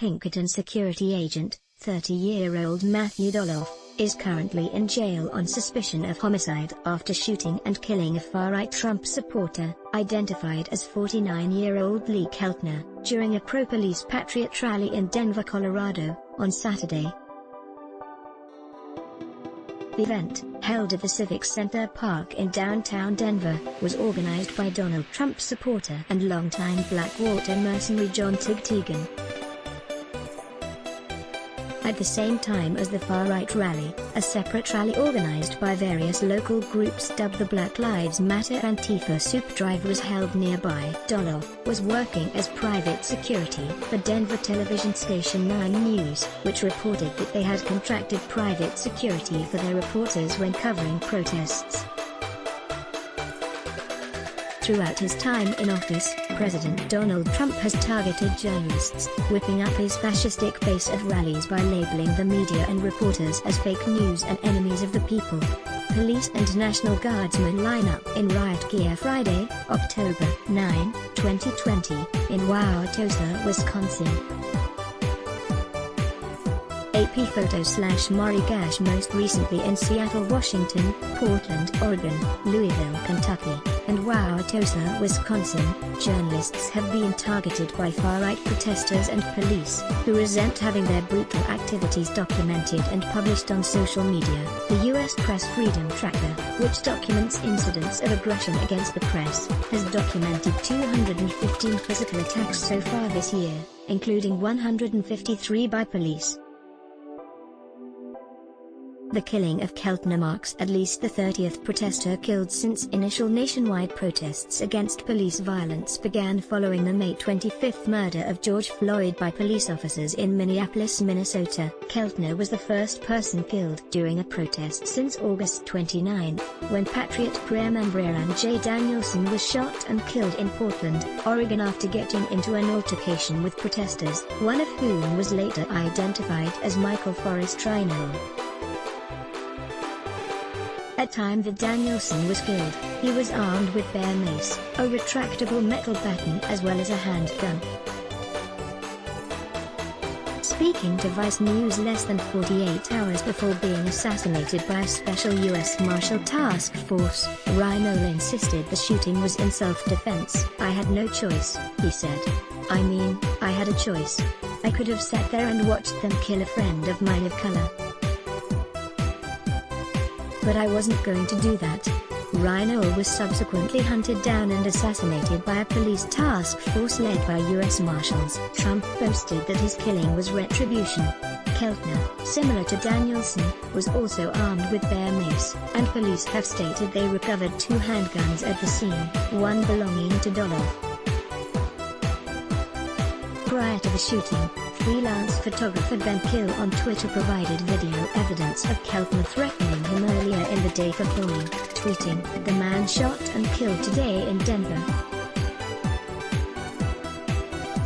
Pinkerton security agent, 30-year-old Matthew Doloff, is currently in jail on suspicion of homicide after shooting and killing a far-right Trump supporter, identified as 49-year-old Lee Keltner, during a pro-police Patriot rally in Denver, Colorado, on Saturday. The event, held at the Civic Center Park in downtown Denver, was organized by Donald Trump supporter and longtime Blackwater mercenary John Tigtigan. At the same time as the far-right rally, a separate rally organized by various local groups dubbed the Black Lives Matter Antifa Soup Drive was held nearby. Doloff was working as private security for Denver television station 9 News, which reported that they had contracted private security for their reporters when covering protests. Throughout his time in office, President Donald Trump has targeted journalists, whipping up his fascistic base at rallies by labeling the media and reporters as fake news and enemies of the people. Police and National Guardsmen line up in riot gear Friday, October 9, 2020, in Wauwatosa, Wisconsin. AP Photo/Maury Gash most recently in Seattle, Washington, Portland, Oregon, Louisville, Kentucky, and Wauwatosa, Wisconsin. Journalists have been targeted by far-right protesters and police, who resent having their brutal activities documented and published on social media. The U.S. Press Freedom Tracker, which documents incidents of aggression against the press, has documented 215 physical attacks so far this year, including 153 by police. The killing of Keltner marks at least the 30th protester killed since initial nationwide protests against police violence began following the May 25 murder of George Floyd by police officers in Minneapolis, Minnesota. Keltner was the first person killed during a protest since August 29, when Patriot Prayer member Aaron J. Danielson was shot and killed in Portland, Oregon after getting into an altercation with protesters, one of whom was later identified as Michael Forrest Rhino. At the time that Danielson was killed, he was armed with bear mace, a retractable metal baton as well as a handgun. Speaking to Vice News less than 48 hours before being assassinated by a special U.S. Marshal Task Force, Rhino insisted the shooting was in self-defense. "I had no choice," he said. "I mean, I had a choice. I could have sat there and watched them kill a friend of mine of color. But I wasn't going to do that." Rhino was subsequently hunted down and assassinated by a police task force led by U.S. Marshals. Trump boasted that his killing was retribution. Keltner, similar to Danielson, was also armed with bear mace, and police have stated they recovered 2 handguns at the scene, one belonging to Doloff. Prior to the shooting, freelance photographer Ben Kill on Twitter provided video evidence of Keltner threatening him earlier in the day for filming, tweeting, "The man shot and killed today in Denver.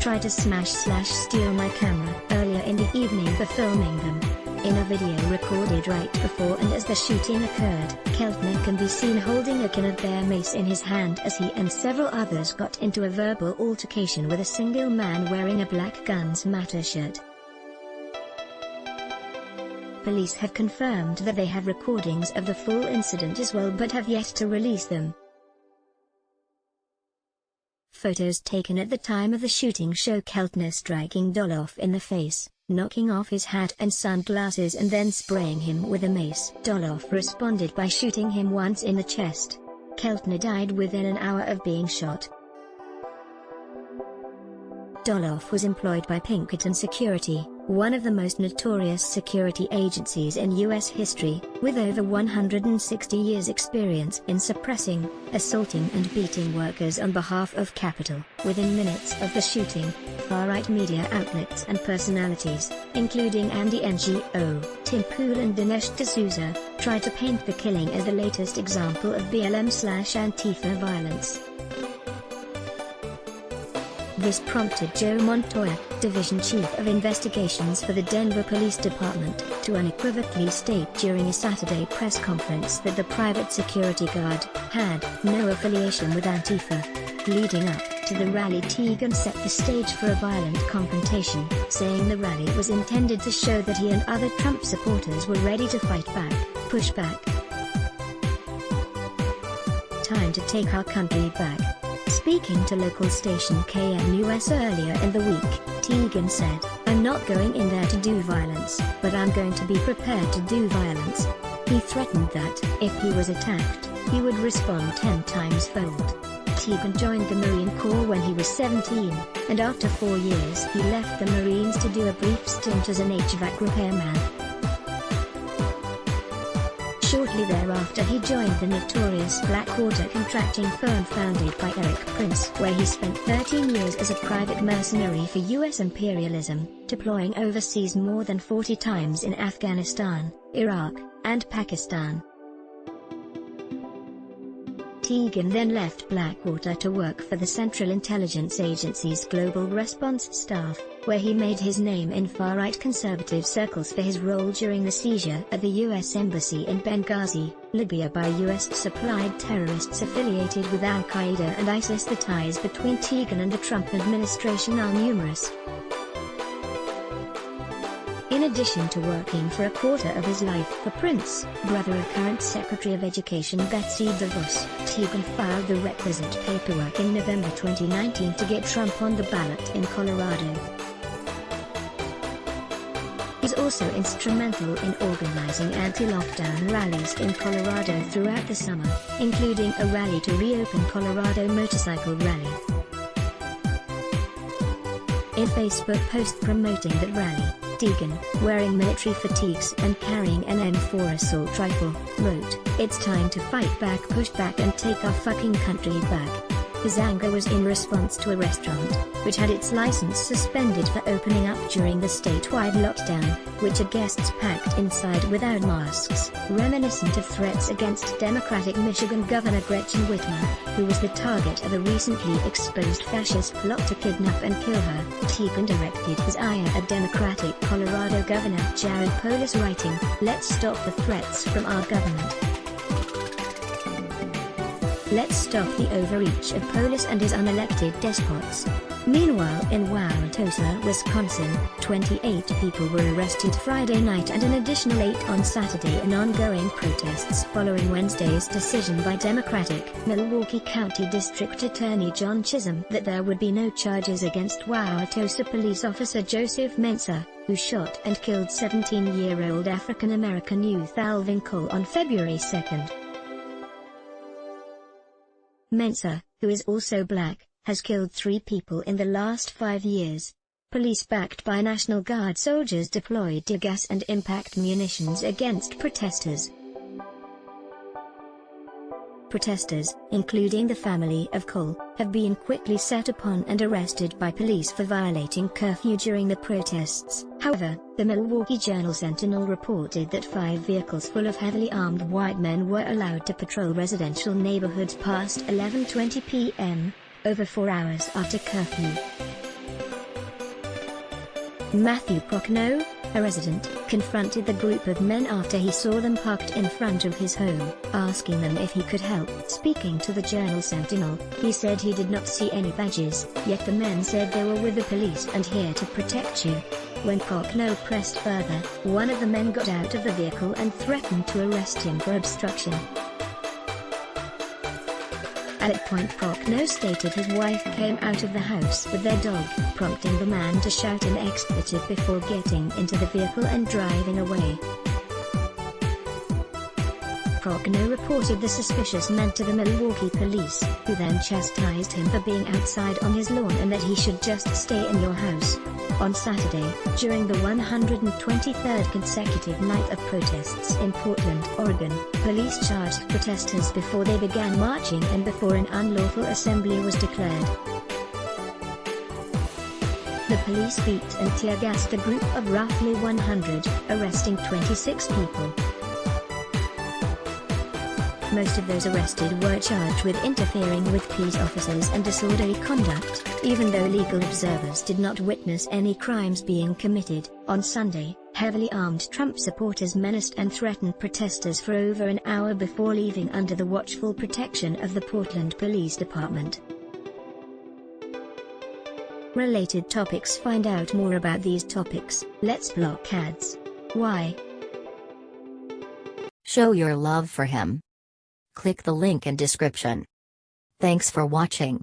Tried to smash/steal my camera earlier in the evening for filming them." In a video recorded right before and as the shooting occurred, Keltner can be seen holding a can of bear mace in his hand as he and several others got into a verbal altercation with a single man wearing a Black Guns Matter shirt. Police have confirmed that they have recordings of the full incident as well but have yet to release them. Photos taken at the time of the shooting show Keltner striking Doloff in the face, knocking off his hat and sunglasses and then spraying him with a mace. Doloff responded by shooting him once in the chest. Keltner died within an hour of being shot. Doloff was employed by Pinkerton Security, one of the most notorious security agencies in U.S. history, with over 160 years' experience in suppressing, assaulting and beating workers on behalf of Capitol. Within minutes of the shooting, far-right media outlets and personalities, including Andy Ngo, Tim Pool and Dinesh D'Souza, tried to paint the killing as the latest example of BLM/Antifa violence. This prompted Joe Montoya, Division Chief of Investigations for the Denver Police Department, to unequivocally state during a Saturday press conference that the private security guard had no affiliation with Antifa. Leading up to the rally, Teagan set the stage for a violent confrontation, saying the rally was intended to show that he and other Trump supporters were ready to fight back, push back. Time to take our country back. Speaking to local station KNUS earlier in the week, Teagan said, "I'm not going in there to do violence, but I'm going to be prepared to do violence." He threatened that, if he was attacked, he would respond 10 times fold. Teagan joined the Marine Corps when he was 17, and after 4 years he left the Marines to do a brief stint as an HVAC repairman. Shortly thereafter he joined the notorious Blackwater contracting firm founded by Eric Prince, where he spent 13 years as a private mercenary for U.S. imperialism, deploying overseas more than 40 times in Afghanistan, Iraq, and Pakistan. Teagan then left Blackwater to work for the Central Intelligence Agency's Global Response Staff, where he made his name in far-right conservative circles for his role during the seizure at the U.S. Embassy in Benghazi, Libya by U.S.-supplied terrorists affiliated with Al-Qaeda and ISIS. The ties between Teagan and the Trump administration are numerous. In addition to working for a quarter of his life for Prince, brother of current Secretary of Education Betsy DeVos, Teagan filed the requisite paperwork in November 2019 to get Trump on the ballot in Colorado. He's also instrumental in organizing anti-lockdown rallies in Colorado throughout the summer, including a rally to reopen Colorado Motorcycle Rally. In a Facebook post promoting that rally, Teagan, wearing military fatigues and carrying an M4 assault rifle, wrote, "It's time to fight back, push back and take our fucking country back." His anger was in response to a restaurant, which had its license suspended for opening up during the statewide lockdown, which had guests packed inside without masks, reminiscent of threats against Democratic Michigan Governor Gretchen Whitmer, who was the target of a recently exposed fascist plot to kidnap and kill her. Teagan directed his ire at Democratic Colorado Governor Jared Polis, writing, "Let's stop the threats from our government. Let's stop the overreach of Polis and his unelected despots." Meanwhile, in Wauwatosa, Wisconsin, 28 people were arrested Friday night and an additional 8 on Saturday in ongoing protests following Wednesday's decision by Democratic Milwaukee County District Attorney John Chisholm that there would be no charges against Wauwatosa police officer Joseph Mensah, who shot and killed 17-year-old African-American youth Alvin Cole on February 2. Mensah, who is also black, has killed 3 people in the last 5 years. Police backed by National Guard soldiers deployed tear gas and impact munitions against protesters. Protesters, including the family of Cole, have been quickly set upon and arrested by police for violating curfew during the protests. However, the Milwaukee Journal-Sentinel reported that 5 vehicles full of heavily armed white men were allowed to patrol residential neighborhoods past 11:20 p.m., over 4 hours after curfew. Matthew Prochnow, a resident, confronted the group of men after he saw them parked in front of his home, asking them if he could help. Speaking to the Journal-Sentinel, he said he did not see any badges, yet the men said they were with the police and here to protect you. When Prochnow pressed further, one of the men got out of the vehicle and threatened to arrest him for obstruction. At that point, Prochnow stated his wife came out of the house with their dog, prompting the man to shout an expletive before getting into the vehicle and driving away. Prochnow reported the suspicious men to the Milwaukee police, who then chastised him for being outside on his lawn and that he should just stay in your house. On Saturday, during the 123rd consecutive night of protests in Portland, Oregon, police charged protesters before they began marching and before an unlawful assembly was declared. The police beat and tear-gassed a group of roughly 100, arresting 26 people. Most of those arrested were charged with interfering with peace officers and disorderly conduct, even though legal observers did not witness any crimes being committed. On Sunday, heavily armed Trump supporters menaced and threatened protesters for over an hour before leaving under the watchful protection of the Portland Police Department. related topics. Find out more about these topics. Let's block ads. Why? Show your love for him. Click the link in description. Thanks for watching.